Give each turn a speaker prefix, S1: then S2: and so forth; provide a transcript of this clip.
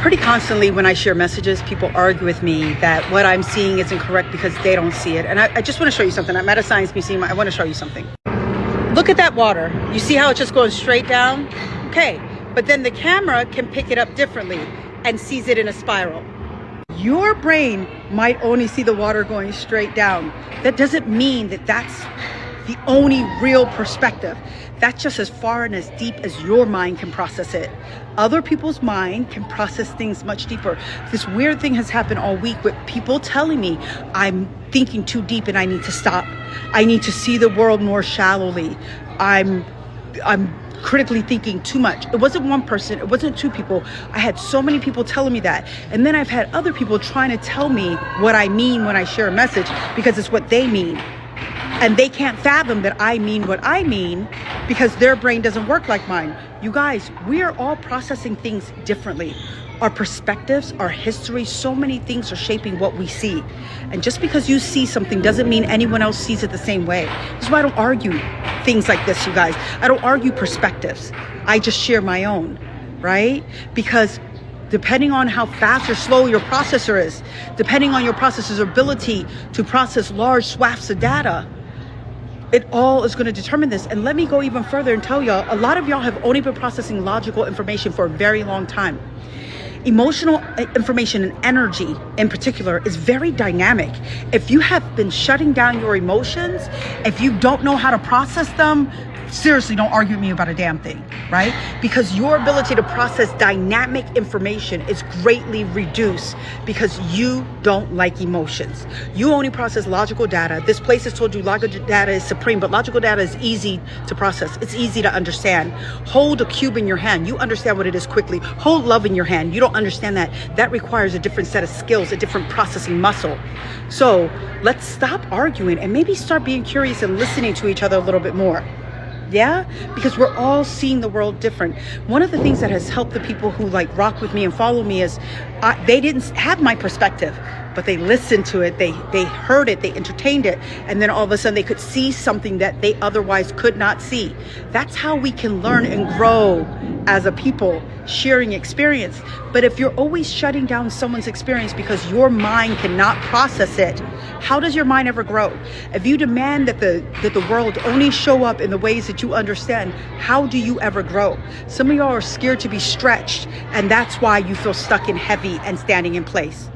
S1: Pretty constantly when I share messages, people argue with me that what I'm seeing isn't correct because they don't see it. And I just want to show you something. I'm at a science museum. I want to show you something. Look at that water. You see how it's just going straight down? Okay, but then the camera can pick it up differently and sees it in a spiral. Your brain might only see the water going straight down. That doesn't mean that that's the only real perspective. That's just as far and as deep as your mind can process it. Other people's mind can process things much deeper. This weird thing has happened all week with people telling me I'm thinking too deep and I need to stop. I need to see the world more shallowly. I'm critically thinking too much. It wasn't one person, it wasn't two people. I had so many people telling me that. And then I've had other people trying to tell me what I mean when I share a message because it's what they mean. And they can't fathom that I mean what I mean because their brain doesn't work like mine. You guys, we are all processing things differently. Our perspectives, our history, so many things are shaping what we see. And just because you see something doesn't mean anyone else sees it the same way. That's why I don't argue things like this, you guys. I don't argue perspectives. I just share my own, right? Because depending on how fast or slow your processor is, depending on your processor's ability to process large swaths of data, it all is going to determine this. And let me go even further and tell y'all, a lot of y'all have only been processing logical information for a very long time. Emotional information and energy in particular is very dynamic. If you have been shutting down your emotions, if you don't know how to process them, seriously, don't argue with me about a damn thing, right? Because your ability to process dynamic information is greatly reduced because you don't like emotions. You only process logical data. This place has told you logical data is supreme, but logical data is easy to process. It's easy to understand. Hold a cube in your hand. You understand what it is quickly. Hold love in your hand. You don't understand that. That requires a different set of skills, a different processing muscle. So let's stop arguing and maybe start being curious and listening to each other a little bit more. Yeah, because we're all seeing the world different. One of the things that has helped the people who like rock with me and follow me is they didn't have my perspective, but they listened to it, they heard it, they entertained it, and then all of a sudden they could see something that they otherwise could not see. That's how we can learn and grow as a people, sharing experience. But if you're always shutting down someone's experience because your mind cannot process it, how does your mind ever grow? If you demand that the world only show up in the ways that you understand, how do you ever grow? Some of y'all are scared to be stretched, and that's why you feel stuck and heavy and standing in place.